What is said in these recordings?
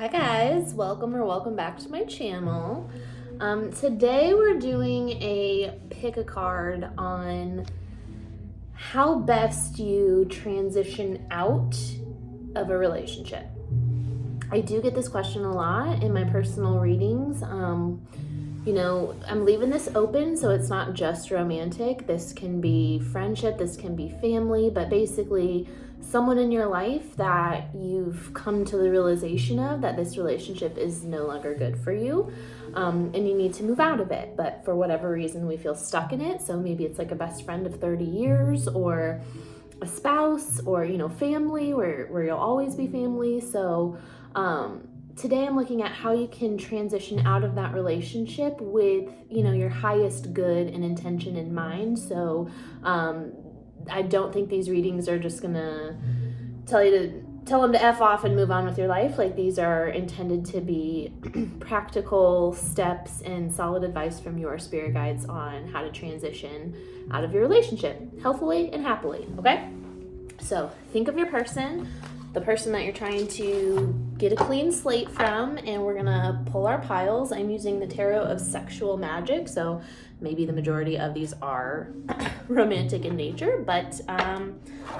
Hi guys, welcome back to my channel. Today we're doing a pick a card on how best you transition out of a relationship. I do get this question a lot in my personal readings. I'm leaving this open so it's not just romantic. This can be friendship, this can be family, but basically someone in your life that you've come to the realization of that this relationship is no longer good for you, and you need to move out of it. But for whatever reason, we feel stuck in it. So maybe it's like a best friend of 30 years or a spouse or, family where you'll always be family. So today I'm looking at how you can transition out of that relationship with, your highest good and intention in mind. So I don't think these readings are just gonna tell them to F off and move on with your life. Like, these are intended to be practical steps and solid advice from your spirit guides on how to transition out of your relationship healthily and happily, okay? So think of your person, the person that you're trying to get a clean slate from, and we're gonna pull our piles. I'm using the Tarot of Sexual Magic, so maybe the majority of these are romantic in nature, but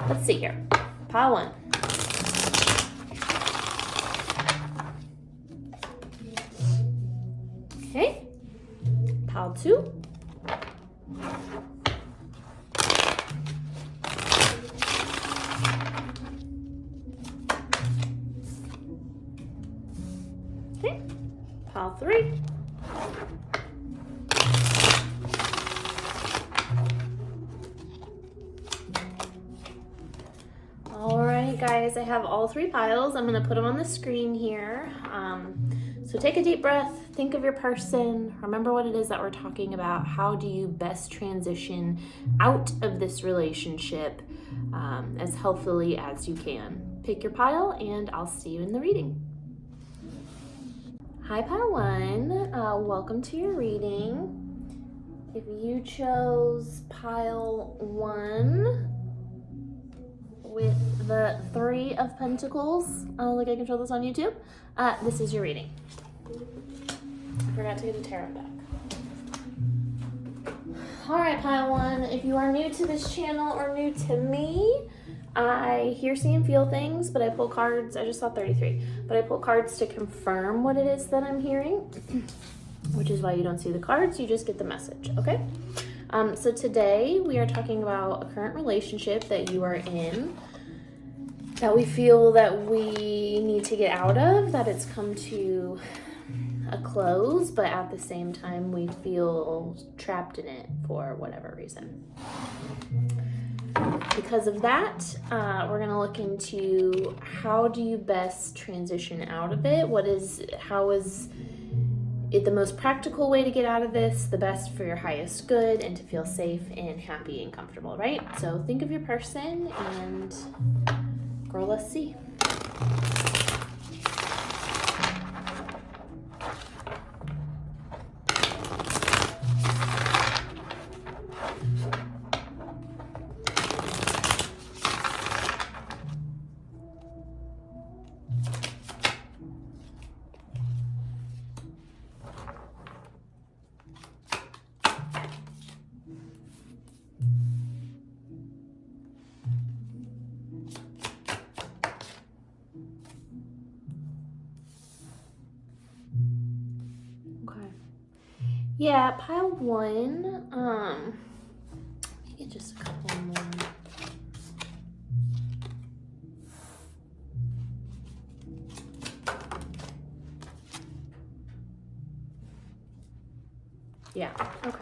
let's see here. Pile one. Okay. Pile two. Okay. Pile three. All right, guys, I have all three piles. I'm going to put them on the screen here. So take a deep breath, think of your person, remember what it is that we're talking about. How do you best transition out of this relationship as healthily as you can? Pick your pile, and I'll see you in the reading. Hi, pile one. Welcome to your reading. If you chose pile one with the Three of Pentacles, like I control this on YouTube, this is your reading. I forgot to get a tarot deck. All right, pile one, if you are new to this channel or new to me, I hear, see, and feel things, but I pull cards. I just saw 33, but I pull cards to confirm what it is that I'm hearing, which is why you don't see the cards, you just get the message, okay? So today we are talking about a current relationship that you are in, that we feel that we need to get out of, that it's come to a close, but at the same time we feel trapped in it for whatever reason. Because of that, we're going to look into how do you best transition out of it? How is it the most practical way to get out of this, the best for your highest good, and to feel safe and happy and comfortable, right? So think of your person, and girl, let's see. Yeah, pile one, let me get just a couple more. Yeah, okay.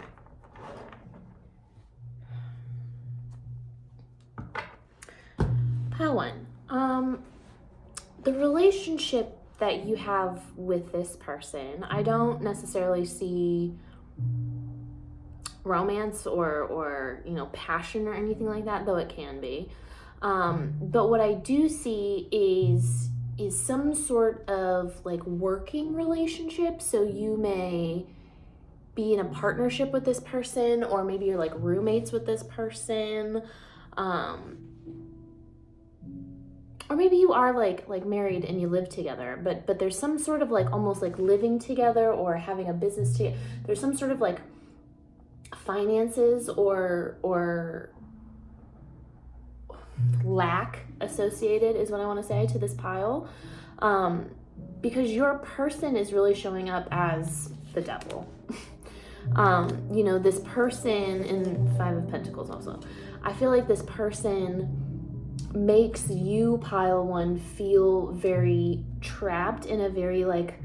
Pile one, the relationship that you have with this person, I don't necessarily see romance or passion or anything like that, though it can be. But what I do see is some sort of like working relationship. So you may be in a partnership with this person, or maybe you're like roommates with this person, or or maybe you are like married and you live together, but there's some sort of like almost like living together or having a business together. There's some sort of like finances or lack associated is what I want to say to this pile, because your person is really showing up as the devil. This person in Five of Pentacles also, I feel like this person makes you, pile one, feel very trapped in a very like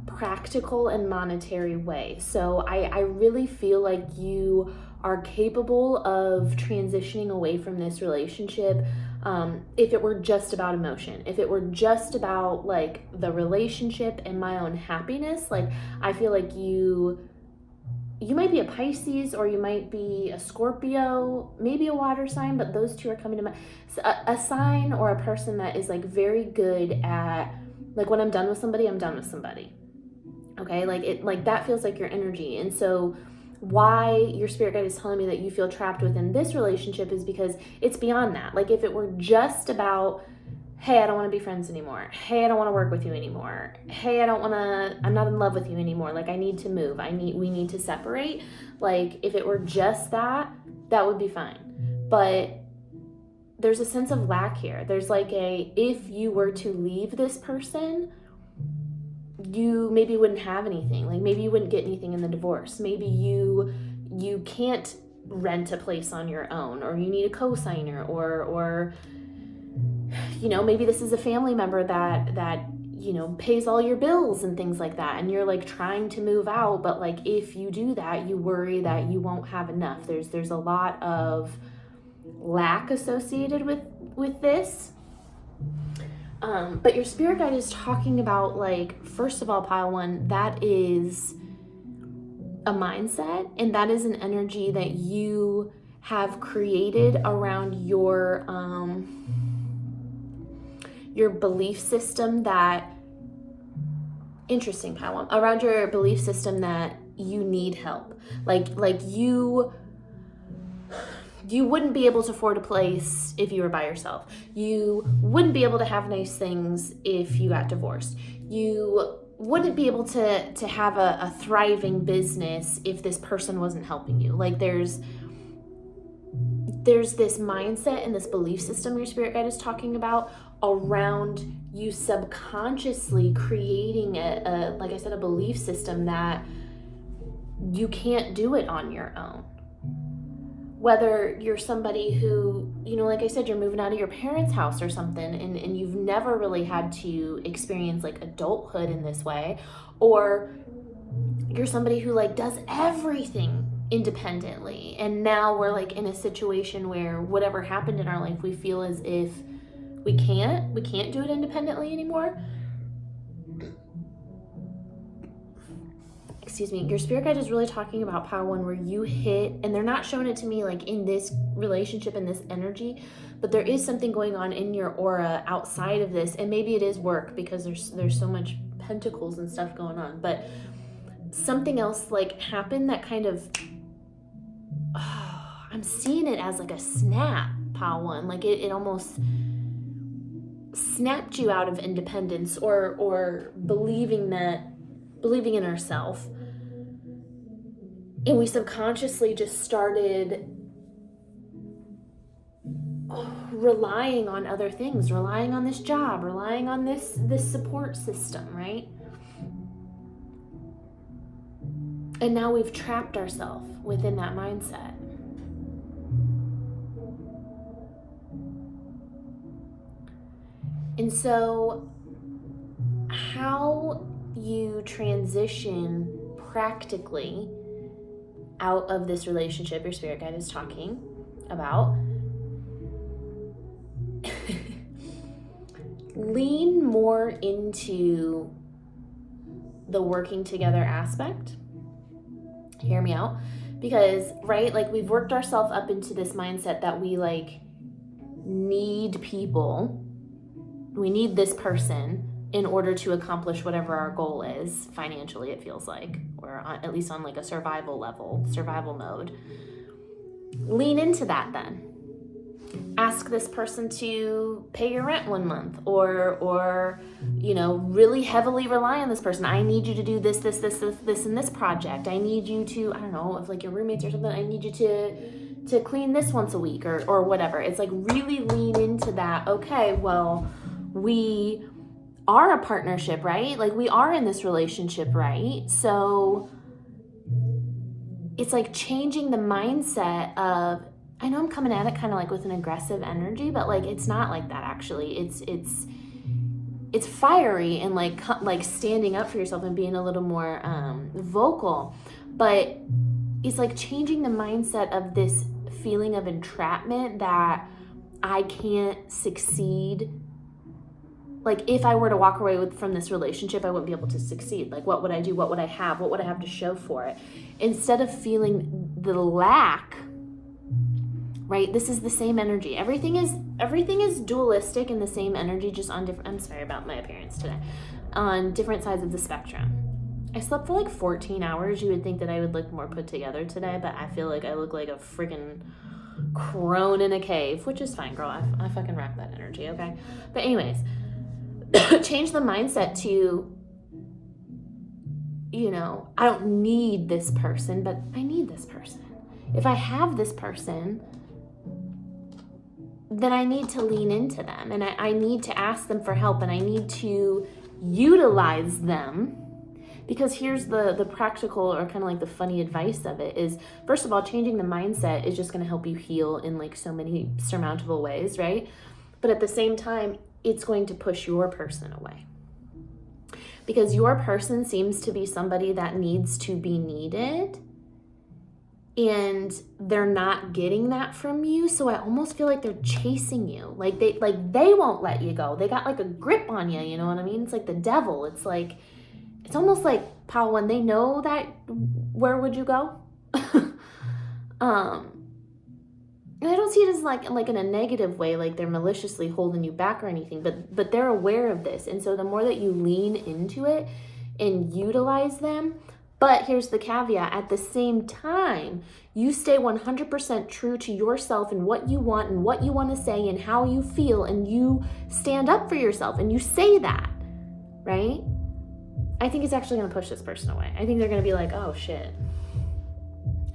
practical and monetary way. So I really feel like you are capable of transitioning away from this relationship if it were just about emotion, if it were just about like the relationship and my own happiness. Like I feel like you might be a Pisces, or you might be a Scorpio, maybe a water sign, but those two are coming to mind. A sign or a person that is like very good at, like, when I'm done with somebody, I'm done with somebody. Okay, like that feels like your energy. And so why your spirit guide is telling me that you feel trapped within this relationship is because it's beyond that. Like if it were just about, hey, I don't want to be friends anymore. Hey, I don't want to work with you anymore. Hey, I'm not in love with you anymore. Like I need to move. We need to separate. Like if it were just that would be fine. But there's a sense of lack here. There's like if you were to leave this person, you maybe wouldn't have anything. Like maybe you wouldn't get anything in the divorce. Maybe you can't rent a place on your own, or you need a co-signer, or maybe this is a family member that pays all your bills and things like that, and you're like trying to move out, but like if you do that, you worry that you won't have enough. There's a lot of lack associated with this. But your spirit guide is talking about, like, first of all, pile one, that is a mindset, and that is an energy that you have created around your belief system that, interesting, pile one, around your belief system that you need help. Like you wouldn't be able to afford a place if you were by yourself. You wouldn't be able to have nice things if you got divorced. You wouldn't be able to have a thriving business if this person wasn't helping you. Like there's this mindset and this belief system your spirit guide is talking about around you subconsciously creating a like I said, a belief system that you can't do it on your own. Whether you're somebody who, like I said, you're moving out of your parents' house or something, and you've never really had to experience like adulthood in this way, or you're somebody who like does everything independently, and now we're like in a situation where whatever happened in our life, we feel as if we can't do it independently anymore. Excuse me, your spirit guide is really talking about power one, where you hit, and they're not showing it to me like in this relationship, in this energy, but there is something going on in your aura outside of this, and maybe it is work because there's so much pentacles and stuff going on, but something else like happened that kind of, I'm seeing it as like a snap, power one, like it almost snapped you out of independence or believing in ourselves. And we subconsciously just started relying on other things, relying on this job, relying on this support system, right? And now we've trapped ourselves within that mindset. And so how you transition practically out of this relationship your spirit guide is talking about, lean more into the working together aspect. Hear me out, because right, like we've worked ourselves up into this mindset that we like need people, we need this person in order to accomplish whatever our goal is financially, it feels like, or at least on like a survival mode. Lean into that then. ask this person to pay your rent one month, or really heavily rely on this person. I need you to do this and this project. I need you to, I don't know, if like your roommates or something, I need you to clean this once a week or whatever. It's like really lean into that. Okay, well, we are a partnership, right? Like we are in this relationship, right? So it's like changing the mindset of, I know I'm coming at it kind of like with an aggressive energy, but like it's not like that actually. It's fiery and like standing up for yourself and being a little more vocal, but it's like changing the mindset of this feeling of entrapment that I can't succeed. Like if I were to walk away from this relationship, I wouldn't be able to succeed. Like what would I do? What would I have? What would I have to show for it? Instead of feeling the lack, right? This is the same energy. Everything is dualistic in the same energy, just on different, I'm sorry about my appearance today, on different sides of the spectrum. I slept for like 14 hours. You would think that I would look more put together today, but I feel like I look like a freaking crone in a cave, which is fine, girl. I fucking rock that energy, okay? But anyways, change the mindset to, I don't need this person, but I need this person. If I have this person, then I need to lean into them, and I need to ask them for help, and I need to utilize them. Because here's the practical, or kind of like the funny advice of it is, first of all, changing the mindset is just going to help you heal in like so many surmountable ways, right? But at the same time, it's going to push your person away. Because your person seems to be somebody that needs to be needed, and they're not getting that from you. So I almost feel like they're chasing you. Like they won't let you go. They got like a grip on you, you know what I mean? It's like the devil. It's almost like, Paul, when they know that, where would you go? And I don't see it as like in a negative way, like they're maliciously holding you back or anything, but they're aware of this. And so the more that you lean into it and utilize them, but here's the caveat, at the same time, you stay 100% true to yourself and what you want to say and how you feel, and you stand up for yourself and you say that, right? I think it's actually going to push this person away. I think they're going to be like, oh shit,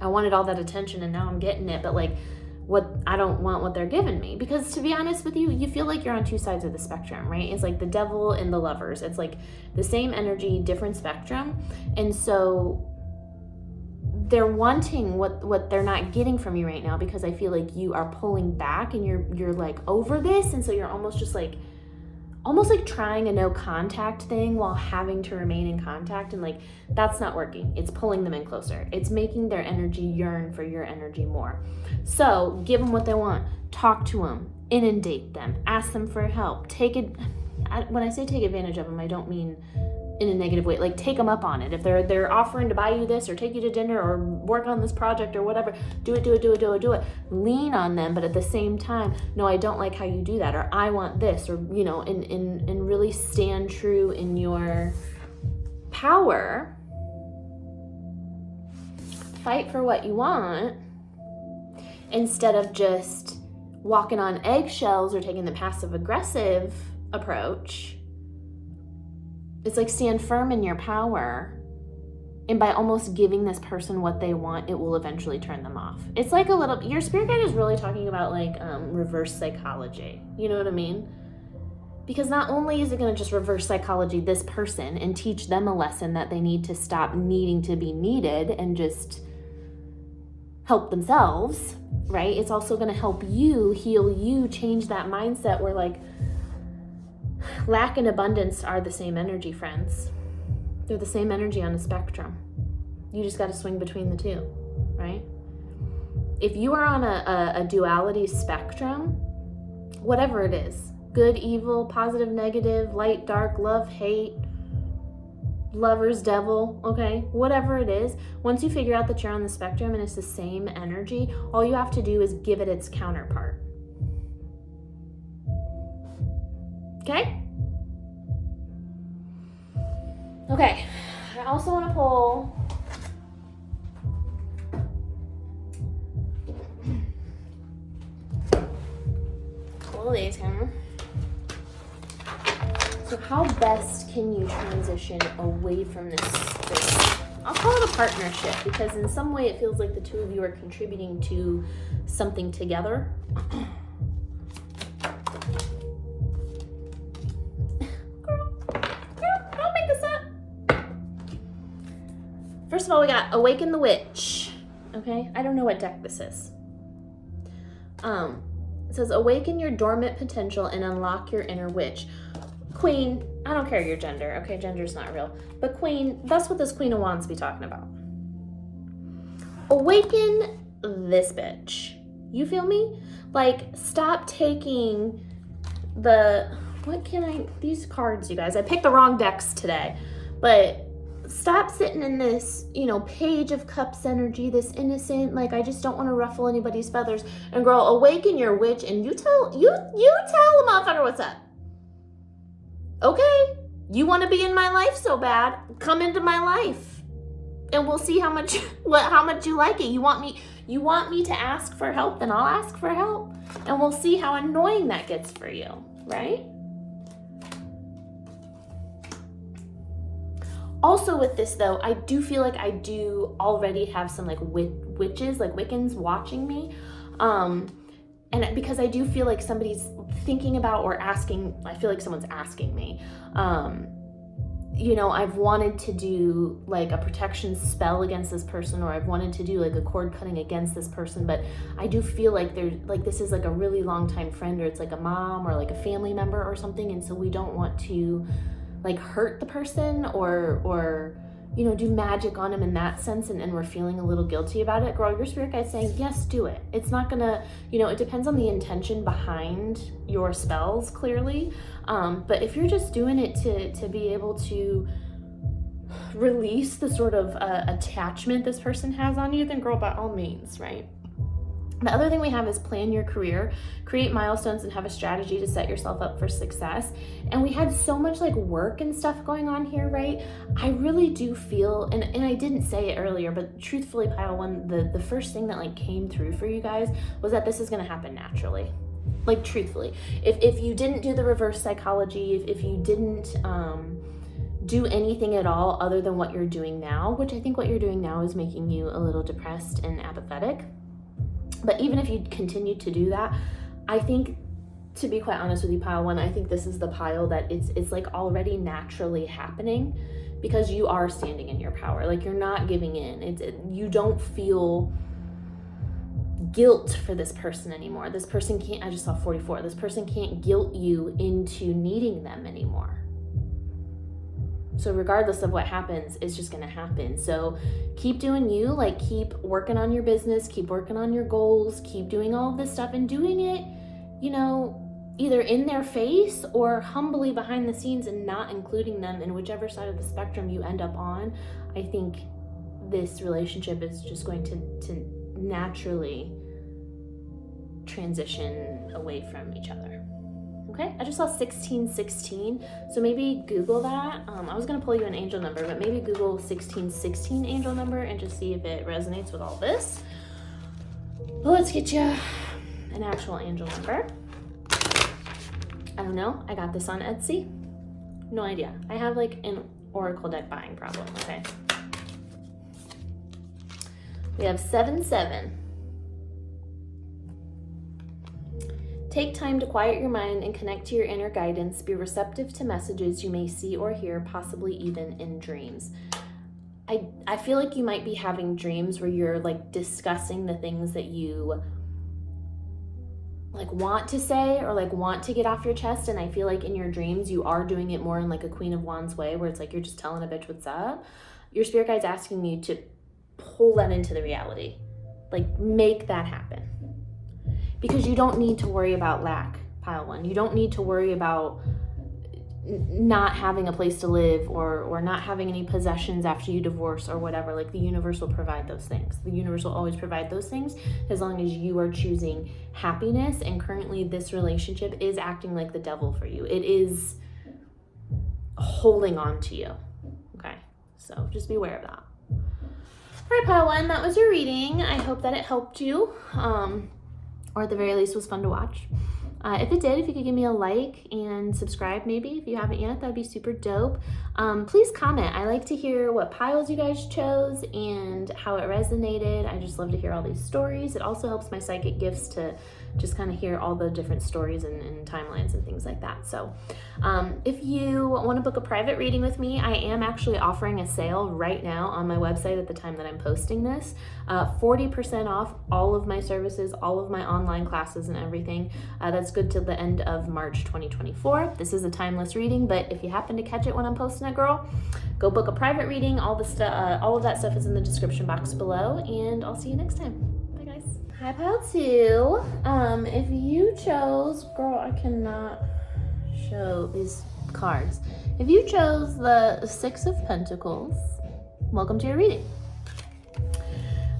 I wanted all that attention and now I'm getting it, but like, I don't want what they're giving me. Because to be honest with you, you feel like you're on two sides of the spectrum, right? It's like the devil and the lovers. It's like the same energy, different spectrum. And so they're wanting what they're not getting from you right now, because I feel like you are pulling back and you're like over this. And so you're almost just like, trying a no contact thing while having to remain in contact. And like, that's not working. It's pulling them in closer. It's making their energy yearn for your energy more. So give them what they want. Talk to them, inundate them, ask them for help. When I say take advantage of them, I don't mean in a negative way. Like, take them up on it. If they're offering to buy you this or take you to dinner or work on this project or whatever, do it. Lean on them, but at the same time, no, I don't like how you do that, or I want this, or and really stand true in your power. Fight for what you want instead of just walking on eggshells or taking the passive aggressive approach. It's like, stand firm in your power, and by almost giving this person what they want, it will eventually turn them off. It's like your spirit guide is really talking about like reverse psychology. You know what I mean? Because not only is it going to just reverse psychology this person and teach them a lesson that they need to stop needing to be needed and just help themselves, right? It's also going to help you heal you, change that mindset where like, lack and abundance are the same energy, friends. They're the same energy on a spectrum. You just got to swing between the two, right? If you are on a duality spectrum, whatever it is, good, evil, positive, negative, light, dark, love, hate, lovers, devil, okay, whatever it is, once you figure out that you're on the spectrum and it's the same energy, all you have to do is give it its counterpart. Okay? Okay. I also want to pull couple of these here. So how best can you transition away from this space? I'll call it a partnership because in some way it feels like the two of you are contributing to something together. Girl, don't make this up. First of all, we got Awaken the Witch. Okay, I don't know what deck this is. It says awaken your dormant potential and unlock your inner witch. Queen, I don't care your gender, okay, gender's not real. But Queen, that's what this Queen of Wands be talking about. Awaken this bitch. You feel me? Like, stop taking these cards, you guys. I picked the wrong decks today. But stop sitting in this, Page of Cups energy, this innocent, like, I just don't want to ruffle anybody's feathers. And girl, awaken your witch and you tell a motherfucker what's up. Okay, you want to be in my life so bad, come into my life and we'll see how much you like it. You want me to ask for help, then I'll ask for help and we'll see how annoying that gets for you, right? Also with this though, I do feel like I do already have some like witches, like Wiccans watching me. And because I do feel like somebody's thinking about or asking, I feel like someone's asking me, I've wanted to do like a protection spell against this person, or I've wanted to do like a cord cutting against this person, but I do feel like this is like a really long time friend, or it's like a mom or like a family member or something. And so we don't want to like hurt the person or do magic on him in that sense, and we're feeling a little guilty about it. Girl, your spirit guide's saying, yes, do it. It's not gonna, it depends on the intention behind your spells, clearly. But if you're just doing it to be able to release the sort of attachment this person has on you, then girl, by all means, right? The other thing we have is plan your career, create milestones, and have a strategy to set yourself up for success. And we had so much like work and stuff going on here, right? I really do feel, and I didn't say it earlier, but truthfully, pile one, the first thing that like came through for you guys was that this is going to happen naturally. Like truthfully, if you didn't do the reverse psychology, if you didn't do anything at all other than what you're doing now, which I think what you're doing now is making you a little depressed and apathetic. But even if you continue to do that, I think, to be quite honest with you, pile one, I think this is the pile that it's like already naturally happening because you are standing in your power. Like you're not giving in. You don't feel guilt for this person anymore. This person can't, I just saw 44. This person can't guilt you into needing them anymore. So regardless of what happens, it's just going to happen. So keep doing you, like keep working on your business, keep working on your goals, keep doing all of this stuff and doing it, either in their face or humbly behind the scenes and not including them in whichever side of the spectrum you end up on. I think this relationship is just going to naturally transition away from each other. Okay, I just saw 1616, so maybe Google that. I was gonna pull you an angel number, but maybe Google 1616 angel number and just see if it resonates with all this. Well, let's get you an actual angel number. I don't know, I got this on Etsy. No idea. I have like an oracle deck buying problem, okay? We have 77. Take time to quiet your mind and connect to your inner guidance. Be receptive to messages you may see or hear, possibly even in dreams. I feel like you might be having dreams where you're like discussing the things that you like want to say or like want to get off your chest. And I feel like in your dreams, you are doing it more in like a Queen of Wands way, where it's like you're just telling a bitch what's up. Your spirit guide's asking you to pull that into the reality. Like make that happen. Because you don't need to worry about lack, pile one. You don't need to worry about not having a place to live or not having any possessions after you divorce or whatever. Like the universe will provide those things. The universe will always provide those things as long as you are choosing happiness. And currently this relationship is acting like the devil for you. It is holding on to you. Okay, so just be aware of that. All right, pile one, that was your reading. I hope that it helped you. Or at the very least was fun to watch. If it did, if you could give me a like and subscribe maybe if you haven't yet, that'd be super dope. Please comment. I like to hear what piles you guys chose and how it resonated. I just love to hear all these stories. It also helps my psychic gifts to just kind of hear all the different stories and timelines and things like that. So if you want to book a private reading with me, I am actually offering a sale right now on my website at the time that I'm posting this. 40% off all of my services, all of my online classes and everything. That's good till the end of March 2024. This is a timeless reading, but if you happen to catch it when I'm posting it, girl, go book a private reading. All of that stuff is in the description box below, and I'll see you next time. Bye, guys. Hi, Pile 2. If you chose, girl, I cannot show these cards. If you chose the Six of Pentacles, welcome to your reading.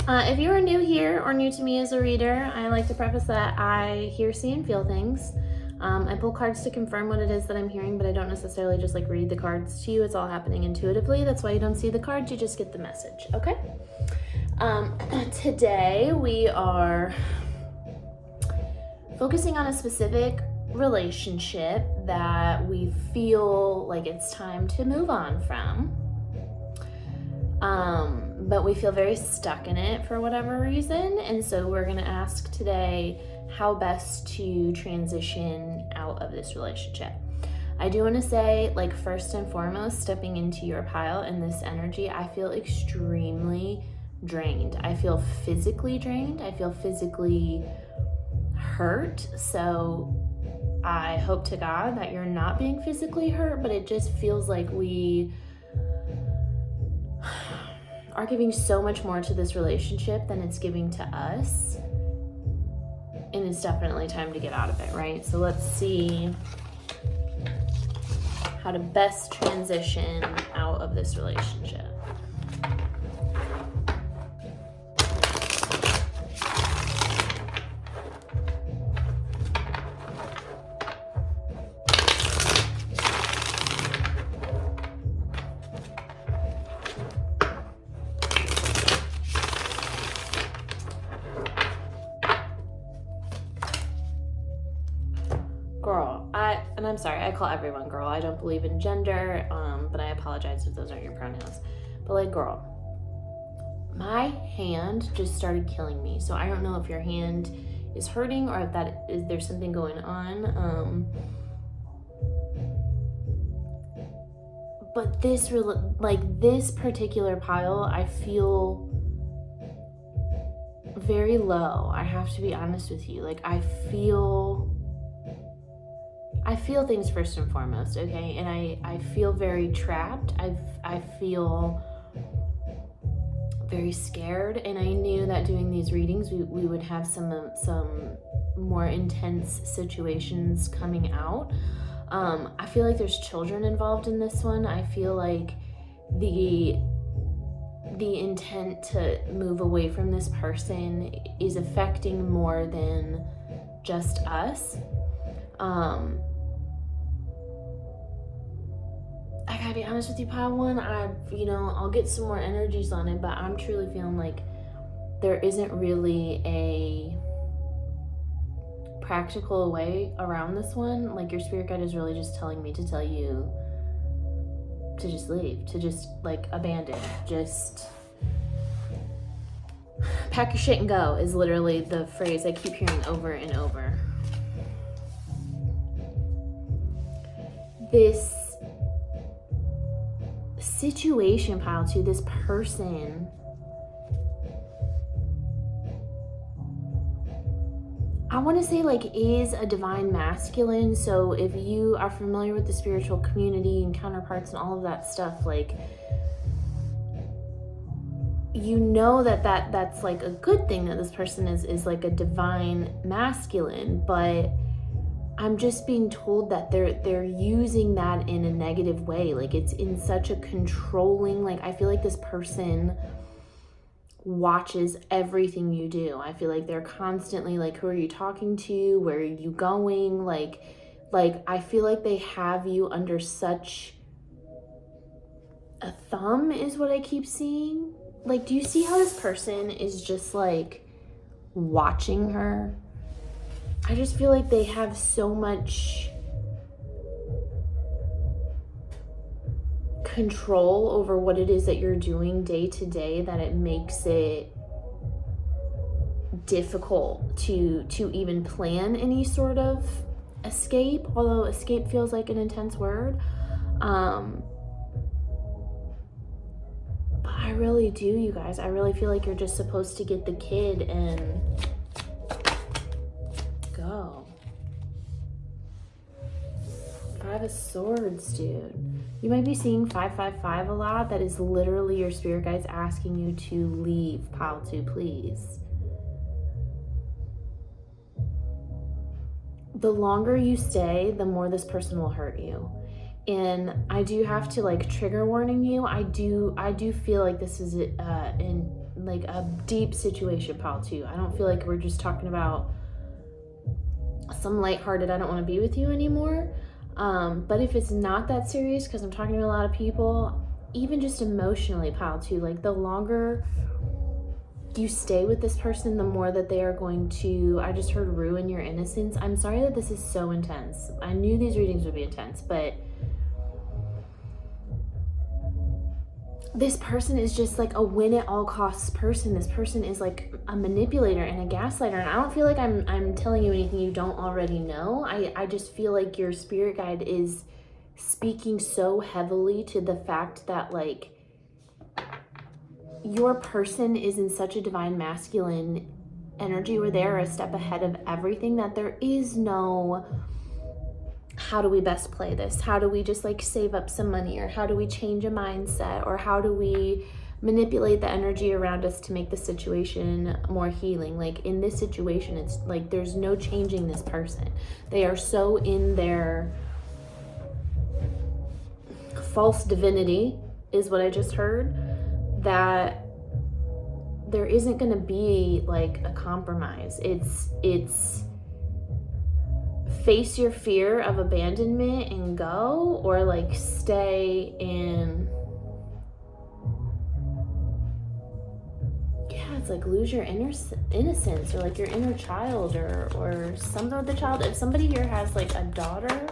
If you are new here or new to me as a reader, I like to preface that I hear, see, and feel things. I pull cards to confirm what it is that I'm hearing, but I don't necessarily just like read the cards to you. It's all happening intuitively. That's why you don't see the cards, you just get the message, okay? Today we are focusing on a specific relationship that we feel like it's time to move on from. But we feel very stuck in it for whatever reason. And so we're going to ask today how best to transition out of this relationship. I do want to say, like, first and foremost, stepping into your pile in this energy, I feel extremely drained. I feel physically drained. I feel physically hurt. So I hope to God that you're not being physically hurt, but it just feels like we are giving so much more to this relationship than it's giving to us. And it's definitely time to get out of it, right? So let's see how to best transition out of this relationship. Girl, I'm sorry, I call everyone girl. I don't believe in gender, but I apologize if those aren't your pronouns. But like, girl, my hand just started killing me. So I don't know if your hand is hurting or if there's something going on. But this particular pile, I feel very low. I have to be honest with you. Like, I feel things first and foremost, okay? And I feel very trapped. I feel very scared, and I knew that doing these readings, we would have some more intense situations coming out. I feel like there's children involved in this one. I feel like the intent to move away from this person is affecting more than just us. I gotta be honest with you, Pile 1, I'll get some more energies on it, but I'm truly feeling like there isn't really a practical way around this one. Like, your spirit guide is really just telling me to tell you to just leave, to just like abandon, just pack your shit and go is literally the phrase I keep hearing over and over. This situation, Pile 2, this person, I want to say, like, is a divine masculine. So if you are familiar with the spiritual community and counterparts and all of that stuff, like, you know that's like a good thing that this person is like a divine masculine, but I'm just being told that they're using that in a negative way. Like, it's in such a controlling, like, I feel like this person watches everything you do. I feel like they're constantly like, who are you talking to? Where are you going? Like I feel like they have you under such a thumb is what I keep seeing. Like, do you see how this person is just like watching her? I just feel like they have so much control over what it is that you're doing day to day that it makes it difficult to even plan any sort of escape, although escape feels like an intense word. But I really do, you guys. I really feel like you're just supposed to get the kid and go. 5 of Swords, dude. You might be seeing 555 a lot. That is literally your spirit guides asking you to leave, pile 2, please. The longer you stay, the more this person will hurt you. And I do have to like trigger warning you. I do feel like this is in like a deep situation, pile 2. I don't feel like we're just talking about some lighthearted, I don't want to be with you anymore. But if it's not that serious, because I'm talking to a lot of people, even just emotionally, pile 2, like the longer you stay with this person, the more that they are going to, I just heard, ruin your innocence. I'm sorry that this is so intense. I knew these readings would be intense, but this person is just like a win at all costs person. This person is like a manipulator and a gaslighter. And I don't feel like I'm telling you anything you don't already know. I just feel like your spirit guide is speaking so heavily to the fact that like your person is in such a divine masculine energy where they're a step ahead of everything, that there is no, how do we best play this? How do we just like save up some money? Or how do we change a mindset? Or how do we manipulate the energy around us to make the situation more healing? Like in this situation, it's like there's no changing this person. They are so in their false divinity, is what I just heard, that there isn't going to be like a compromise. It's face your fear of abandonment and go, or like stay in, yeah, it's like lose your innocence, or like your inner child, or something with the child. If somebody here has like a daughter,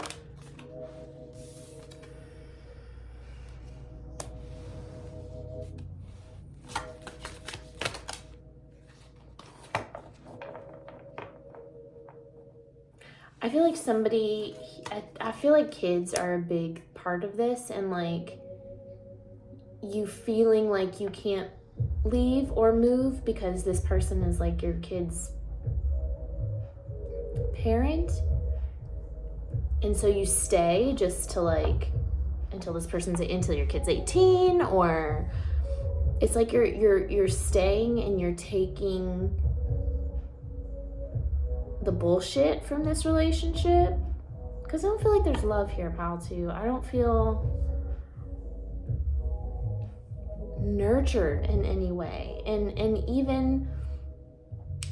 I feel like I feel like kids are a big part of this, and like you feeling like you can't leave or move because this person is like your kid's parent, and so you stay just to like until your kid's 18, or it's like you're staying and you're taking the bullshit from this relationship, because I don't feel like there's love here, pal, too. I don't feel nurtured in any way. And even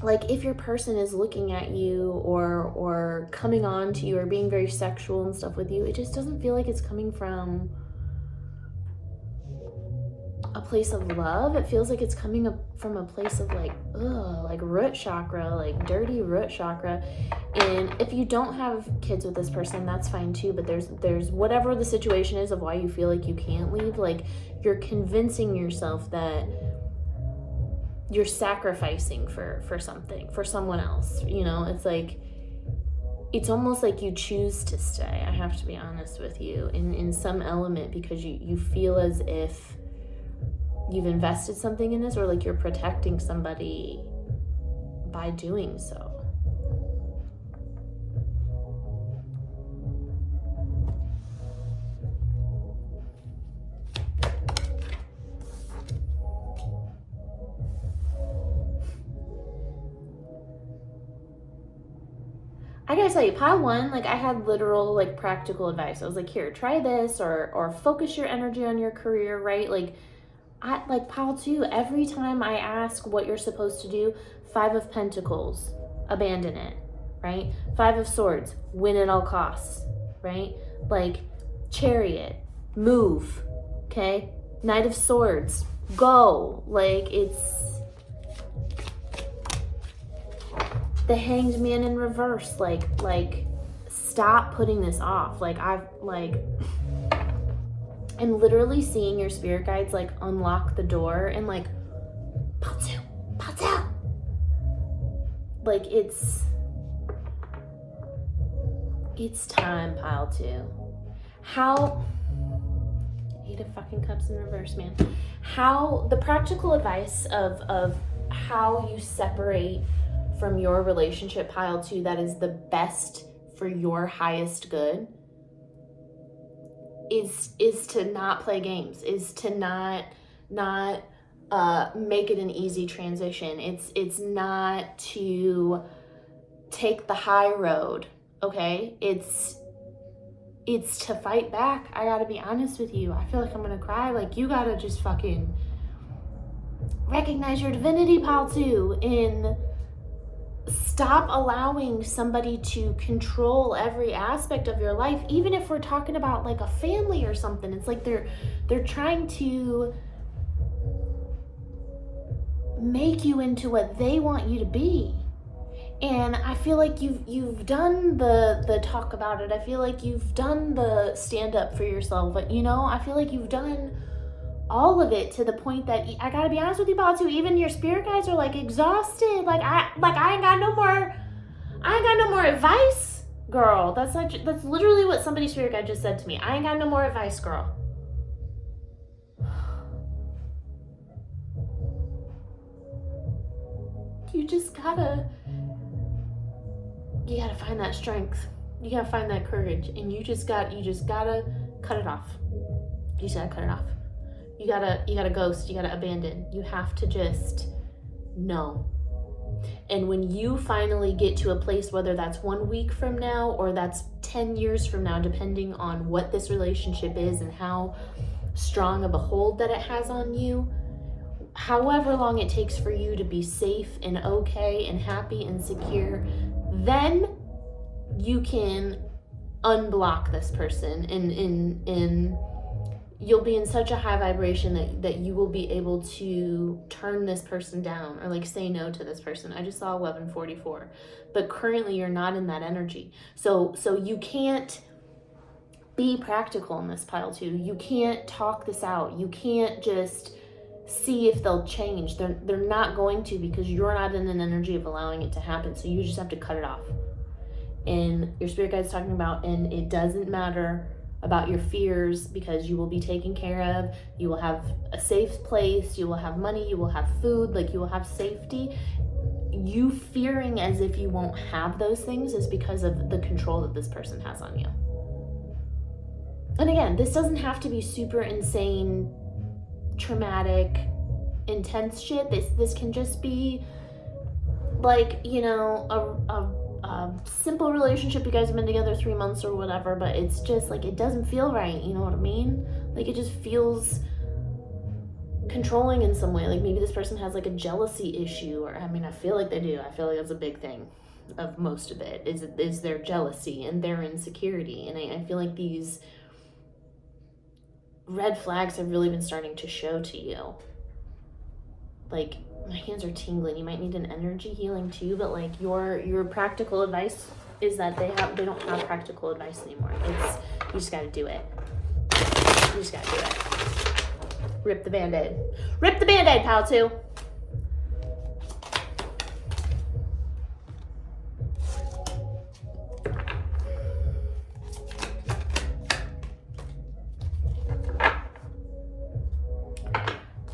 like if your person is looking at you or coming on to you or being very sexual and stuff with you, it just doesn't feel like it's coming from a place of love. It feels like it's coming up from a place of like, ugh, like root chakra, like dirty root chakra. And if you don't have kids with this person, that's fine too, but there's whatever the situation is of why you feel like you can't leave, like you're convincing yourself that you're sacrificing for something, for someone else, you know. It's like, it's almost like you choose to stay, I have to be honest with you, in some element, because you feel as if you've invested something in this, or like you're protecting somebody by doing so. I gotta tell you, pile 1, like I had literal like practical advice. I was like, here, try this, or focus your energy on your career, right? Like I like pile 2, every time I ask what you're supposed to do, 5 of Pentacles, abandon it, right? 5 of Swords, win at all costs, right? Like Chariot, move, okay? Knight of Swords, go. Like it's The Hanged Man in reverse. Like, stop putting this off. I'm literally seeing your spirit guides like unlock the door and like, Patu. Like, it's time, pile 2. How, 8 of fucking cups in reverse, man. How, the practical advice of how you separate from your relationship, pile 2, that is the best for your highest good, is to not play games, is to not make it an easy transition. It's not to take the high road, okay? It's to fight back. I gotta be honest with you. I feel like I'm gonna cry. Like, you gotta just fucking recognize your divinity, pal 2, and stop allowing somebody to control every aspect of your life. Even if we're talking about like a family or something, it's like they're trying to make you into what they want you to be. And I feel like you've done the talk about it. I feel like you've done the stand up for yourself. But I feel like you've done all of it to the point that I gotta be honest with you, Batu, even your spirit guides are like exhausted. I ain't got no more advice, girl. That's literally what somebody's spirit guide just said to me. I ain't got no more advice, girl. You gotta find that strength. You gotta find that courage, and you just gotta cut it off. You just gotta cut it off. You gotta ghost. You gotta abandon. You have to just know. And when you finally get to a place, whether that's 1 week from now or that's 10 years from now, depending on what this relationship is and how strong of a hold that it has on you, however long it takes for you to be safe and okay and happy and secure, then you can unblock this person and you'll be in such a high vibration that you will be able to turn this person down or like say no to this person. I just saw 1144, but currently you're not in that energy. So you can't be practical in this pile 2. You can't talk this out. You can't just see if they'll change. They're not going to, because you're not in an energy of allowing it to happen. So you just have to cut it off. And your spirit guide's talking about, and it doesn't matter about your fears, because you will be taken care of. You will have a safe place. You will have money. You will have food. Like, you will have safety. You fearing as if you won't have those things is because of the control that this person has on you. And again, this doesn't have to be super insane, traumatic, intense shit. This can just be like, a simple relationship. You guys have been together 3 months or whatever, but it's just like, it doesn't feel right. You know what I mean? Like, it just feels controlling in some way. Like, maybe this person has like a jealousy issue, or I feel like they do. I feel like that's a big thing of most of it is their jealousy and their insecurity. And I feel like these red flags have really been starting to show to you. Like, my hands are tingling. You might need an energy healing too, but like your practical advice is that they don't have practical advice anymore. You just gotta do it. You just gotta do it. Rip the Band-Aid. Rip the Band-Aid, pal 2.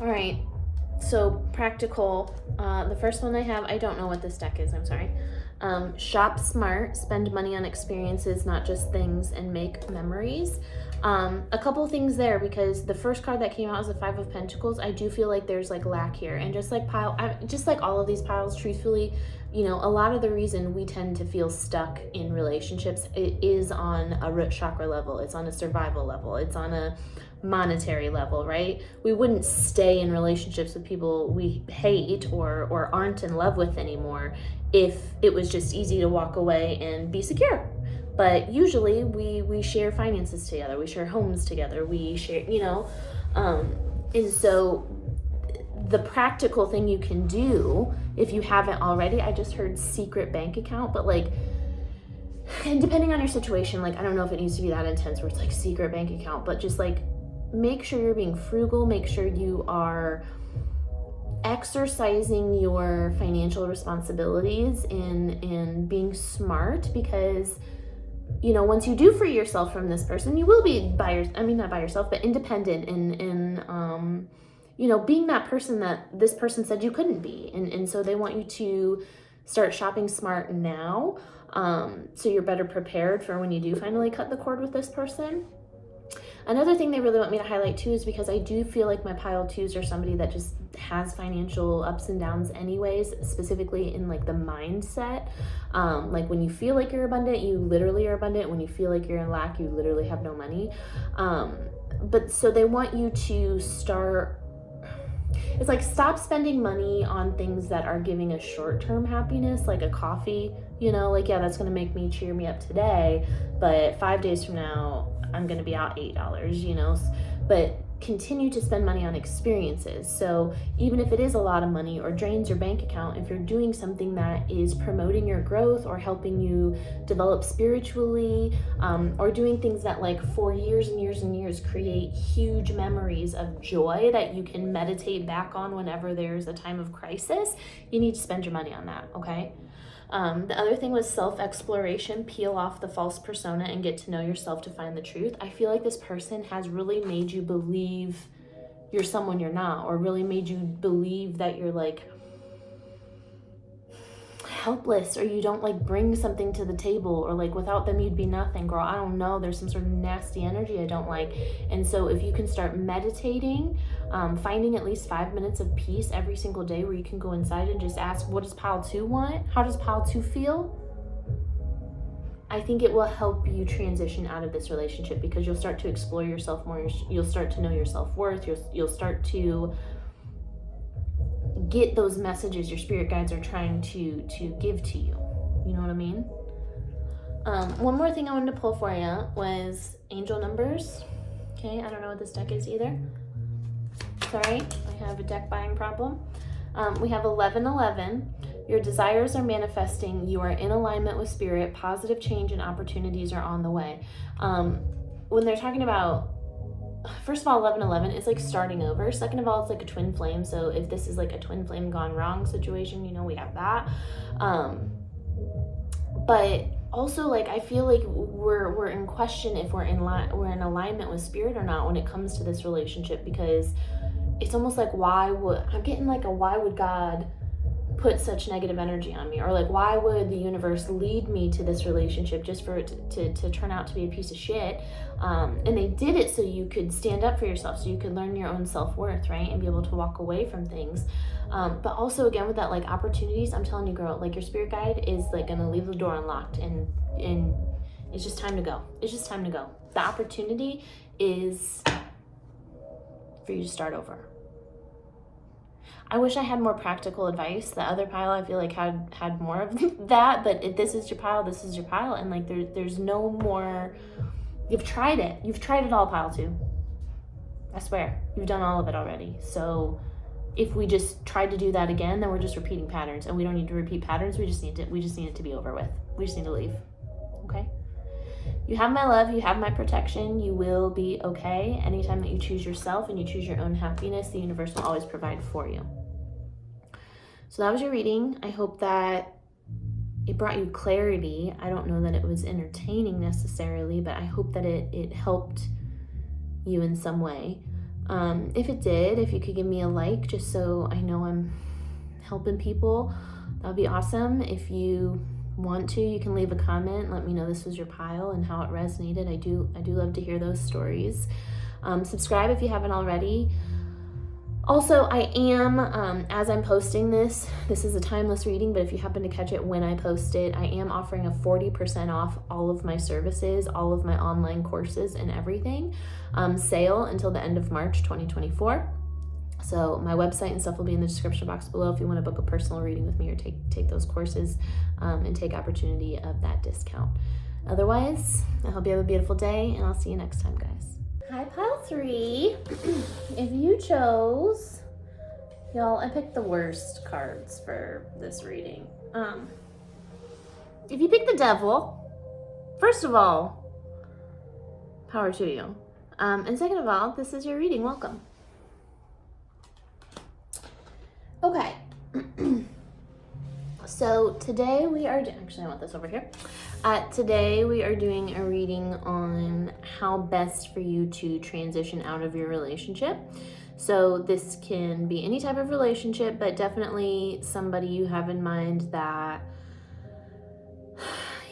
All right, so practical. The first one I have, I don't know what this deck is, I'm sorry. Shop smart, spend money on experiences, not just things, and make memories. A couple of things there, because the first card that came out is the 5 of Pentacles. I do feel like there's like lack here, and just like all of these piles, truthfully, a lot of the reason we tend to feel stuck in relationships, it is on a root chakra level. It's on a survival level. It's on a monetary level, right? We wouldn't stay in relationships with people we hate or aren't in love with anymore if it was just easy to walk away and be secure. But usually we share finances together, we share homes together, we share, and so the practical thing you can do If you haven't already, I just heard secret bank account, but like, and depending on your situation, like, I don't know if it needs to be that intense where it's like secret bank account, but just like, make sure you're being frugal, make sure you are exercising your financial responsibilities and being smart, because you know, once you do free yourself from this person, you will be not by yourself, but independent and you know, being that person that this person said you couldn't be. And so they want you to start shopping smart now, so you're better prepared for when you do finally cut the cord with this person. Another thing they really want me to highlight too is because I do feel like my pile twos are somebody that just has financial ups and downs anyways, specifically in like the mindset. Like when you feel like you're abundant, you literally are abundant. When you feel like you're in lack, you literally have no money. But so they want you to start, it's like stop spending money on things that are giving a short-term happiness, like a coffee, you know, like, yeah, that's going to cheer me up today, but 5 days from now, I'm going to be out $8, you know, but continue to spend money on experiences. So even if it is a lot of money or drains your bank account, if you're doing something that is promoting your growth or helping you develop spiritually, or doing things that like for years and years and years create huge memories of joy that you can meditate back on whenever there's a time of crisis, you need to spend your money on that, okay? The other thing was self-exploration. Peel off the false persona and get to know yourself to find the truth. I feel like this person has really made you believe you're someone you're not, or really made you believe that you're like helpless, or you don't like bring something to the table, or like without them you'd be nothing. Girl, I don't know, there's some sort of nasty energy I don't like. And so if you can start meditating, finding at least 5 minutes of peace every single day where you can go inside and just ask, what does pile 2 want? How does pile 2 feel? I think it will help you transition out of this relationship, because you'll start to explore yourself more. You'll start to know your self-worth. You'll start to get those messages your spirit guides are trying to give to you. You know what I mean? One more thing I wanted to pull for you was angel numbers. Okay, I don't know what this deck is either. Sorry, I have a deck buying problem. We have 1111. Your desires are manifesting. You are in alignment with spirit. Positive change and opportunities are on the way. When they're talking about, first of all, 1111 is like starting over. Second of all, it's like a twin flame. So if this is like a twin flame gone wrong situation, you know, we have that. But also, like, I feel like we're in question if we're in alignment with spirit or not when it comes to this relationship, because it's almost like, I'm getting like a why would God put such negative energy on me, or like why would the universe lead me to this relationship just for it to turn out to be a piece of shit. And they did it so you could stand up for yourself, so you could learn your own self-worth, right, and be able to walk away from things. But also, again, with that, like, opportunities, I'm telling you, girl, like, your spirit guide is like gonna leave the door unlocked, and it's just time to go. It's just time to go. The opportunity is for you to start over. I wish I had more practical advice. The other pile, I feel like, had more of that, but if this is your pile, this is your pile, and like there's no more. You've tried it. You've tried it all, pile 2. I swear, you've done all of it already. So if we just tried to do that again, then we're just repeating patterns, and we don't need to repeat patterns. We just need it to be over with. We just need to leave. Okay? You have my love, you have my protection, you will be okay. Anytime that you choose yourself and you choose your own happiness, the universe will always provide for you. So that was your reading. I hope that it brought you clarity. I don't know that it was entertaining necessarily, but I hope that it helped you in some way. If it did, if you could give me a like, just so I know I'm helping people, that would be awesome. If you want to, you can leave a comment. Let me know this was your pile and how it resonated. I do love to hear those stories. Subscribe if you haven't already. Also, I am, as I'm posting this is a timeless reading, but if you happen to catch it when I post it, I am offering a 40% off all of my services, all of my online courses and everything, sale until the end of March 2024. So my website and stuff will be in the description box below if you want to book a personal reading with me or take those courses and take opportunity of that discount. Otherwise, I hope you have a beautiful day, and I'll see you next time, guys. Hi, pile 3. If you chose Y'all, I picked the worst cards for this reading. If you pick the devil, first of all, power to you. And second of all, this is your reading. Welcome. Okay. So today we are, actually I want this over here. Today we are doing a reading on how best for you to transition out of your relationship. So this can be any type of relationship, but definitely somebody you have in mind that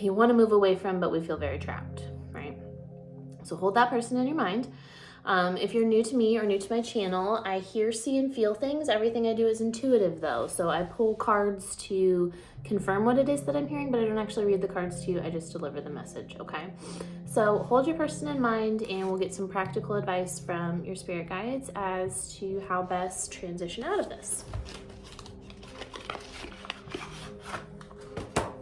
you want to move away from, but we feel very trapped, right? So hold that person in your mind. If you're new to me or new to my channel, I hear, see, and feel things. Everything I do is intuitive though. So I pull cards to confirm what it is that I'm hearing, but I don't actually read the cards to you. I just deliver the message, okay? So hold your person in mind and we'll get some practical advice from your spirit guides as to how best transition out of this. All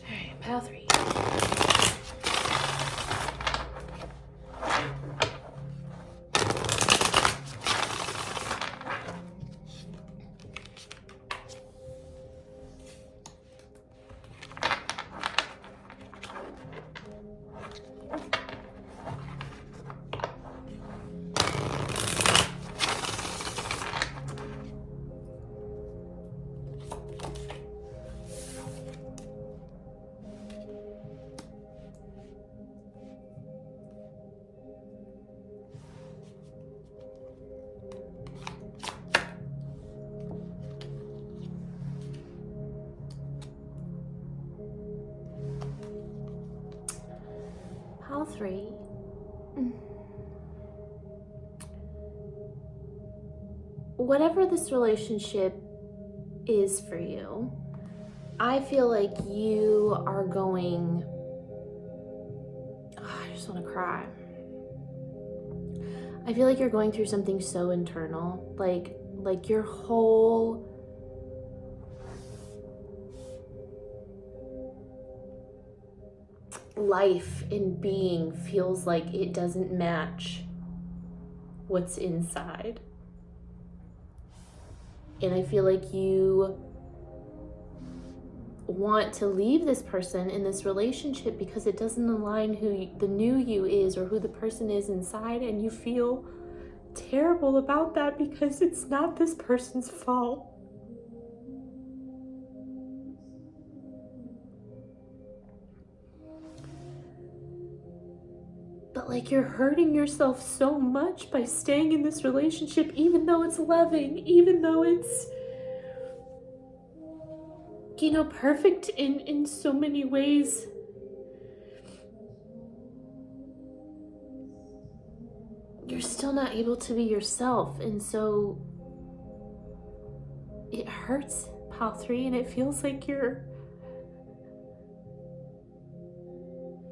right, pile 3. Pile 3. Whatever this relationship is for you, I feel like you are going, I just want to cry. I feel like you're going through something so internal, like your whole life and being feels like it doesn't match what's inside. And I feel like you want to leave this person in this relationship because it doesn't align who the new you is or who the person is inside, and you feel terrible about that because it's not this person's fault. But like you're hurting yourself so much by staying in this relationship, even though it's loving, even though it's, you know, perfect in so many ways. You're still not able to be yourself, and so it hurts, pile 3, and it feels like you're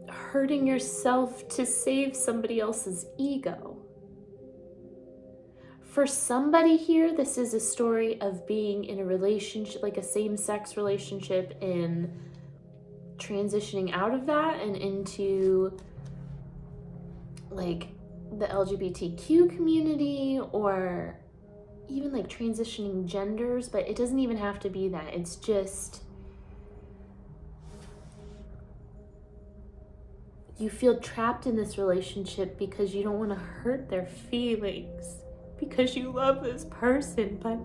hurting yourself to save somebody else's ego. For somebody here, this is a story of being in a relationship, like a same-sex relationship, and transitioning out of that and into like the LGBTQ community, or even like transitioning genders, but it doesn't even have to be that. It's just you feel trapped in this relationship because you don't want to hurt their feelings, because you love this person, but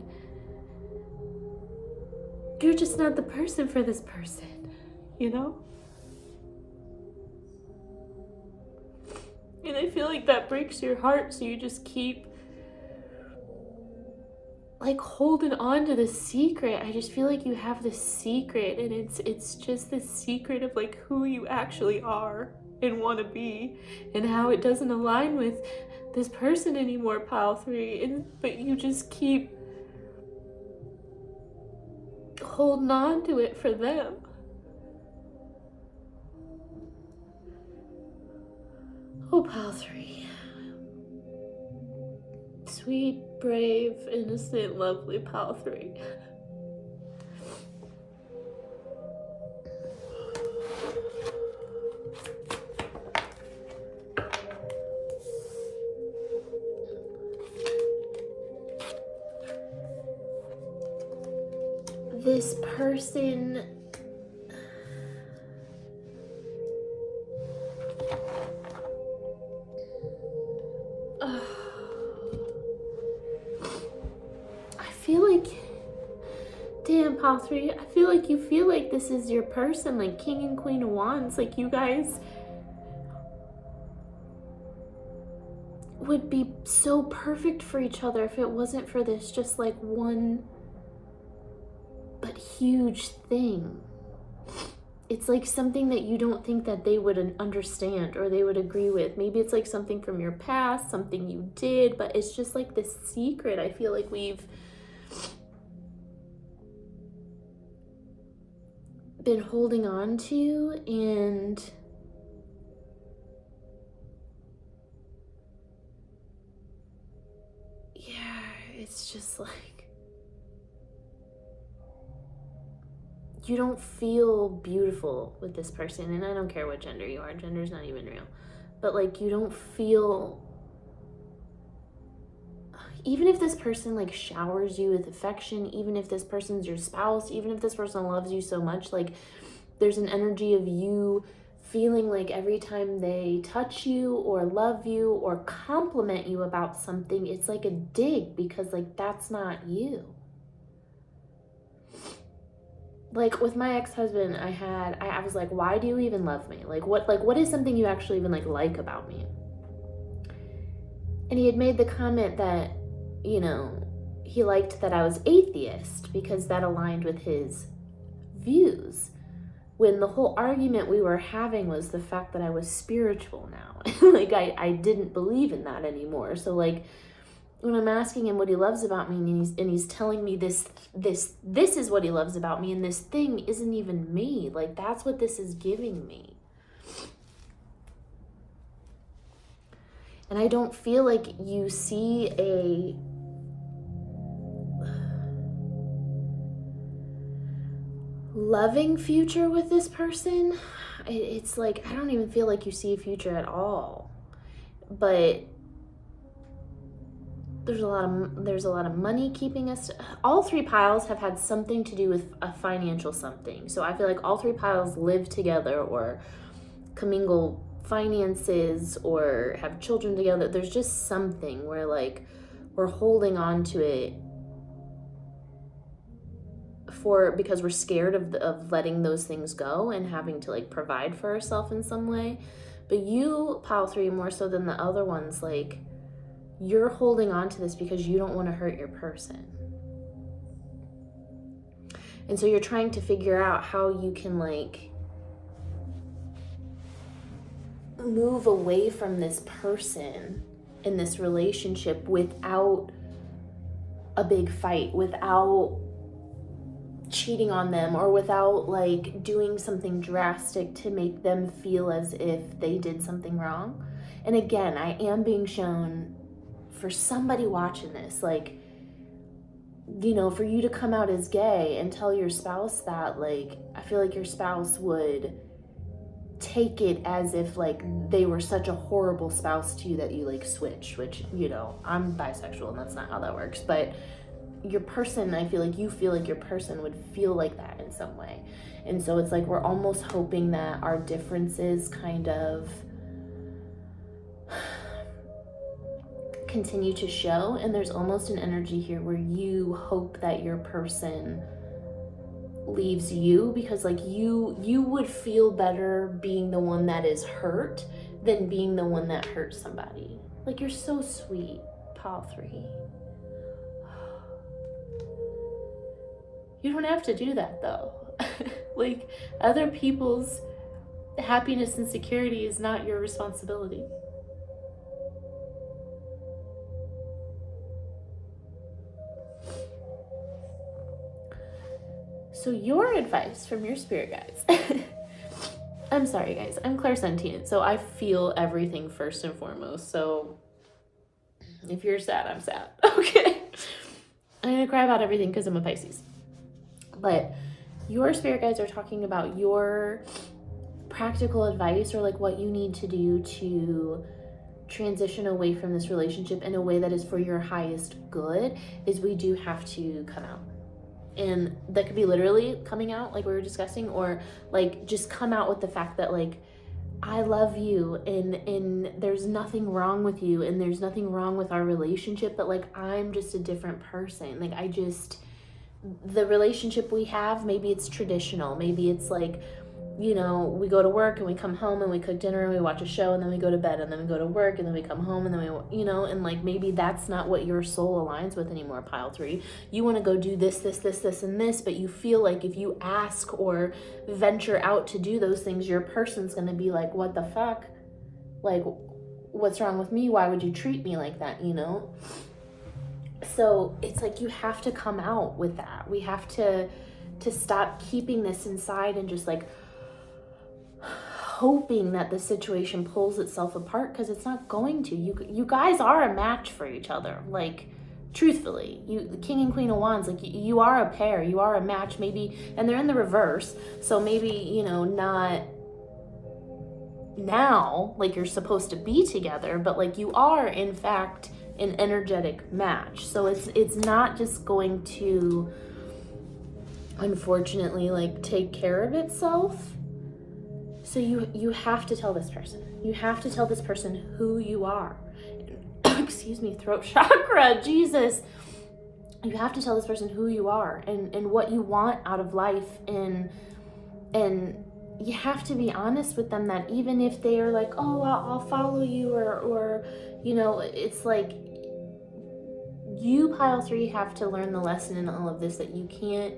you're just not the person for this person, you know? And I feel like that breaks your heart, so you just keep like holding on to the secret. I just feel like you have this secret, and it's just this secret of like who you actually are and want to be, and how it doesn't align with this person anymore, pile 3, but you just keep holding on to it for them. Oh, pile 3. Sweet, brave, innocent, lovely pile 3. this person, I feel like, damn, Paul 3, I feel like you feel like this is your person, like King and Queen of Wands. Like, you guys would be so perfect for each other if it wasn't for this just like one but huge thing. It's like something that you don't think that they would understand or they would agree with. Maybe it's like something from your past, something you did, but it's just like this secret I feel like we've been holding on to. And yeah, it's just like, you don't feel beautiful with this person. And I don't care what gender you are, gender's not even real, but like, you don't feel, even if this person like showers you with affection, even if this person's your spouse, even if this person loves you so much, like, there's an energy of you feeling like every time they touch you or love you or compliment you about something, it's like a dig, because like, that's not you. Like with my ex-husband, I was like, why do you even love me? Like what is something you actually even like about me? And he had made the comment that, you know, he liked that I was atheist because that aligned with his views. When the whole argument we were having was the fact that I was spiritual now. Like I didn't believe in that anymore. So like, when I'm asking him what he loves about me, and he's telling me this is what he loves about me, and this thing isn't even me. Like, that's what this is giving me. And I don't feel like you see a loving future with this person. It's like, I don't even feel like you see a future at all. But there's a lot of money keeping us. All three piles have had something to do with a financial something. So I feel like all three piles live together or commingle finances or have children together. There's just something where like we're holding on to it because we're scared of letting those things go and having to like provide for ourselves in some way. But you, pile 3, more so than the other ones, like, you're holding on to this because you don't want to hurt your person. And so you're trying to figure out how you can like move away from this person in this relationship without a big fight, without cheating on them, or without like doing something drastic to make them feel as if they did something wrong. And again, I am being shown, for somebody watching this, like, you know, for you to come out as gay and tell your spouse that, like, I feel like your spouse would take it as if like they were such a horrible spouse to you that you like switch, which, you know, I'm bisexual and that's not how that works. But your person, I feel like you feel like your person would feel like that in some way. And so it's like we're almost hoping that our differences kind of continue to show, and there's almost an energy here where you hope that your person leaves you, because like you would feel better being the one that is hurt than being the one that hurt somebody. Like, you're so sweet, pile 3. You don't have to do that though. Like, other people's happiness and security is not your responsibility. So your advice from your spirit guides. I'm sorry guys, I'm clairsentient, so I feel everything first and foremost. So if you're sad, I'm sad. Okay. I'm gonna cry about everything because I'm a Pisces. But your spirit guides are talking about your practical advice, or like what you need to do to transition away from this relationship in a way that is for your highest good, is we do have to come out. And that could be literally coming out like we were discussing, or like just come out with the fact that like, I love you, and there's nothing wrong with you, and there's nothing wrong with our relationship, but like, I'm just a different person. Like, the relationship we have, maybe it's traditional, maybe it's like, you know, we go to work and we come home and we cook dinner and we watch a show and then we go to bed and then we go to work and then we come home and then we, you know, and like, maybe that's not what your soul aligns with anymore, pile 3. You want to go do this, and this, but you feel like if you ask or venture out to do those things, your person's going to be like, what the fuck? Like, what's wrong with me? Why would you treat me like that, you know? So it's like, you have to come out with that. We have to stop keeping this inside and just like hoping that the situation pulls itself apart, because it's not going to. You guys are a match for each other. Like, truthfully, the king and queen of wands, like, you are a pair, you are a match, maybe, and they're in the reverse, so maybe, you know, not now like you're supposed to be together, but like, you are in fact an energetic match. So it's not just going to, unfortunately, like, take care of itself. So you have to tell this person. You have to tell this person who you are. Excuse me, throat chakra, Jesus. You have to tell this person who you are and what you want out of life, and you have to be honest with them that even if they are like, oh, I'll follow you, or you know, it's like, you, pile 3, have to learn the lesson in all of this, that you can't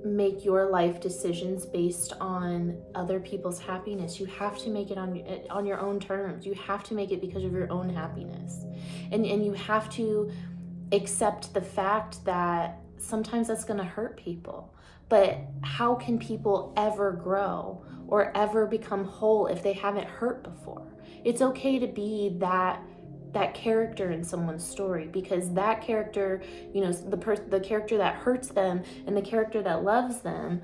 make your life decisions based on other people's happiness. You have to make it on your own terms. You have to make it because of your own happiness, and you have to accept the fact that sometimes that's going to hurt people. But how can people ever grow or ever become whole if they haven't hurt before? It's okay to be that character in someone's story, because that character, you know, the character that hurts them and the character that loves them,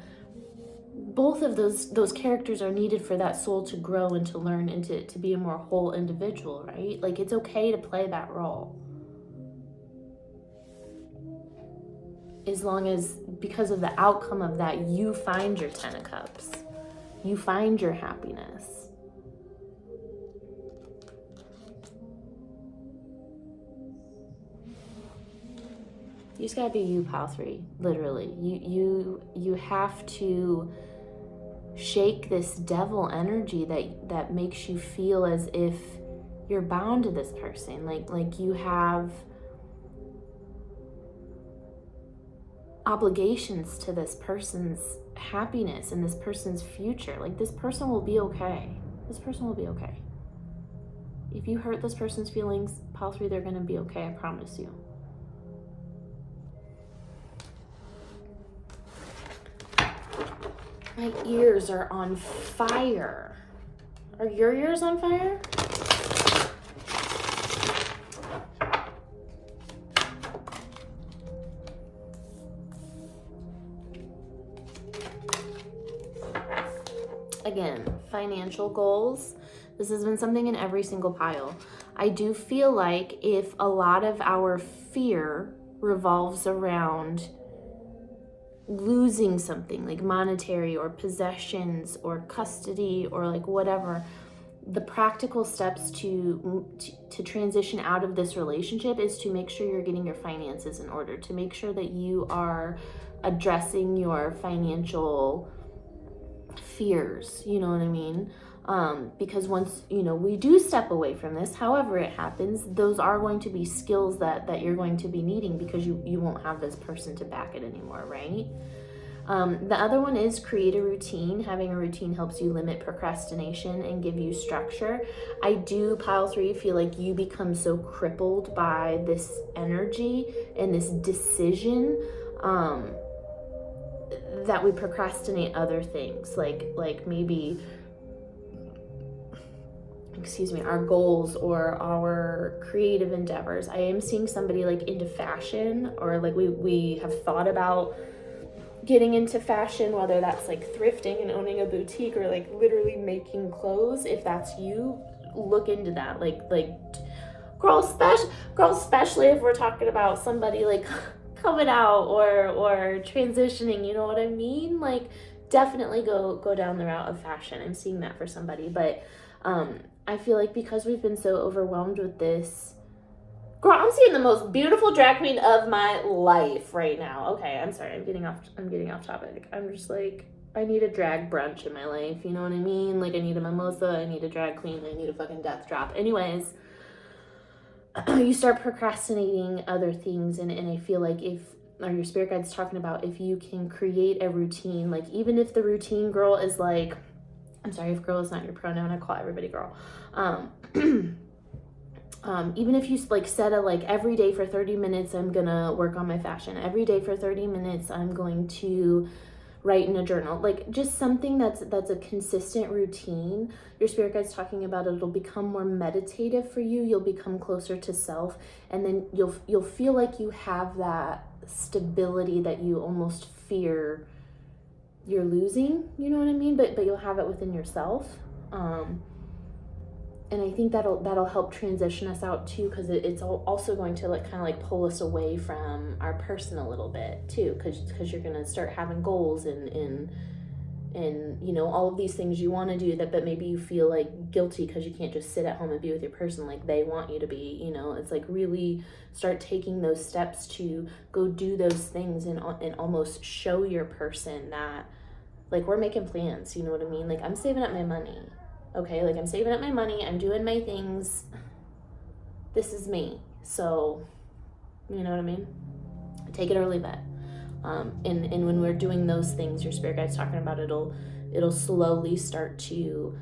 both of those characters are needed for that soul to grow and to learn and to be a more whole individual, right? Like, it's okay to play that role, as long as, because of the outcome of that, you find your 10 of Cups, you find your happiness. You just gotta be you, pile 3. Literally, you have to shake this devil energy that makes you feel as if you're bound to this person, like you have obligations to this person's happiness and this person's future. Like, this person will be okay. This person will be okay. If you hurt this person's feelings, pile 3, they're gonna be okay, I promise you. My ears are on fire. Are your ears on fire? Again, financial goals. This has been something in every single pile. I do feel like if a lot of our fear revolves around losing something like monetary or possessions or custody or like whatever, the practical steps to transition out of this relationship is to make sure you're getting your finances in order, to make sure that you are addressing your financial fears, you know what I mean? Because once, you know, we do step away from this, however it happens, those are going to be skills that you're going to be needing, because you won't have this person to back it anymore, right? The other one is create a routine. Having a routine helps you limit procrastination and give you structure. I do, pile 3, feel like you become so crippled by this energy and this decision that we procrastinate other things, like maybe, excuse me, our goals or our creative endeavors. I am seeing somebody like into fashion, or like we have thought about getting into fashion, whether that's like thrifting and owning a boutique or like literally making clothes. If that's you, look into that. Like girls, especially if we're talking about somebody like coming out or transitioning, you know what I mean? Like, definitely go down the route of fashion. I'm seeing that for somebody, but I feel like because we've been so overwhelmed with this, girl, I'm seeing the most beautiful drag queen of my life right now. Okay, I'm sorry, I'm getting off topic. I'm just like, I need a drag brunch in my life, you know what I mean? Like, I need a mimosa, I need a drag queen, I need a fucking death drop. Anyways, you start procrastinating other things, and I feel like or your spirit guide's talking about, if you can create a routine, like even if the routine, girl, is like, I'm sorry if girl is not your pronoun, I call everybody girl. Even if you like set a, like, every day for 30 minutes, I'm gonna work on my fashion. Every day for 30 minutes, I'm going to write in a journal. Like, just something that's a consistent routine. Your spirit guide's talking about it'll become more meditative for you. You'll become closer to self, and then you'll feel like you have that stability that you almost fear you're losing. You know what I mean? But you'll have it within yourself. And I think that'll help transition us out too, because it's also going to, like, kind of like pull us away from our person a little bit too, because you're gonna start having goals and you know, all of these things you want to do, but maybe you feel like guilty because you can't just sit at home and be with your person like they want you to be. You know, it's like, really start taking those steps to go do those things and almost show your person that, like, we're making plans. You know what I mean? Like, I'm saving up my money. Okay, like, I'm saving up my money, I'm doing my things, this is me. So, you know what I mean? Take it or leave it. And when we're doing those things, your spirit guide's talking about, it'll slowly start to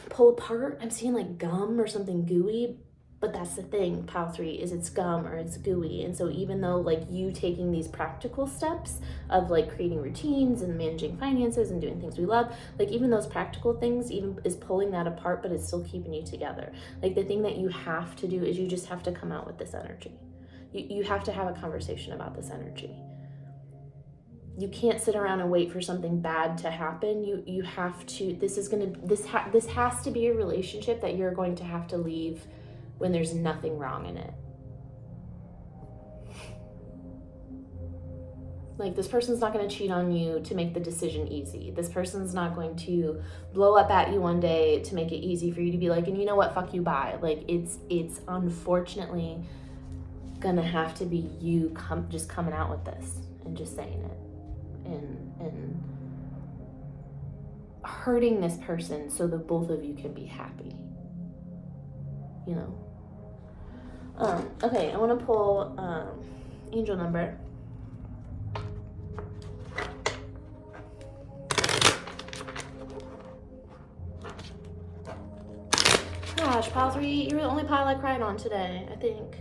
pull apart. I'm seeing like gum or something gooey, but that's the thing, pile 3, is it's gum or it's gooey. And so even though, like, you taking these practical steps of, like, creating routines and managing finances and doing things we love, like, even those practical things even is pulling that apart, but it's still keeping you together. Like, the thing that you have to do is you just have to come out with this energy. You have to have a conversation about this energy. You can't sit around and wait for something bad to happen. You have to, this has to be a relationship that you're going to have to leave when there's nothing wrong in it. Like, this person's not going to cheat on you to make the decision easy. This person's not going to blow up at you one day to make it easy for you to be like, and you know what, fuck you, bye. Like, it's unfortunately gonna have to be you just coming out with this and just saying it and hurting this person so that both of you can be happy, you know. Okay, I want to pull angel number. Gosh, pile 3, you're the only pile I cried on today, I think.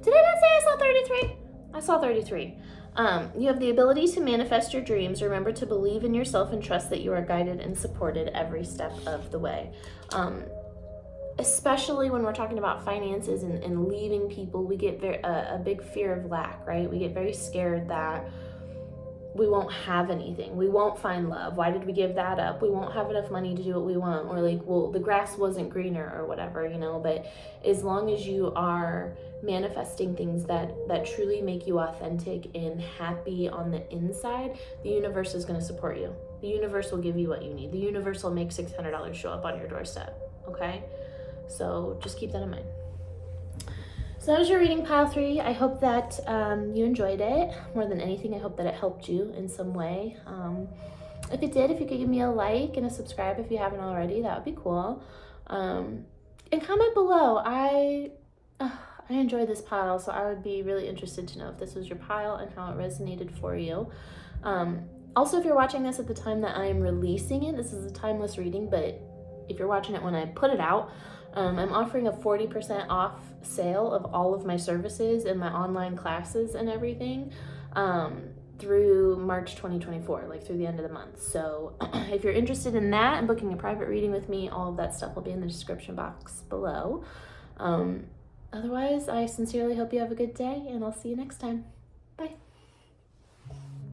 Did I not say I saw 33? I saw 33. You have the ability to manifest your dreams. Remember to believe in yourself and trust that you are guided and supported every step of the way. Especially when we're talking about finances and leaving people, we get a big fear of lack, right? We get very scared that we won't have anything. We won't find love. Why did we give that up? We won't have enough money to do what we want. Or like, well, the grass wasn't greener or whatever, you know. But as long as you are manifesting things that truly make you authentic and happy on the inside, the universe is going to support you. The universe will give you what you need. The universe will make $600 show up on your doorstep, okay? So just keep that in mind. So that was your reading, pile 3. I hope that you enjoyed it. More than anything, I hope that it helped you in some way. If it did, if you could give me a like and a subscribe if you haven't already, that would be cool. And comment below. I enjoy this pile, so I would be really interested to know if this was your pile and how it resonated for you. Also, if you're watching this at the time that I'm releasing it, this is a timeless reading, but if you're watching it when I put it out, I'm offering a 40% off sale of all of my services and my online classes and everything through March 2024, like through the end of the month. So if you're interested in that and booking a private reading with me, all of that stuff will be in the description box below. Otherwise, I sincerely hope you have a good day, and I'll see you next time. Bye.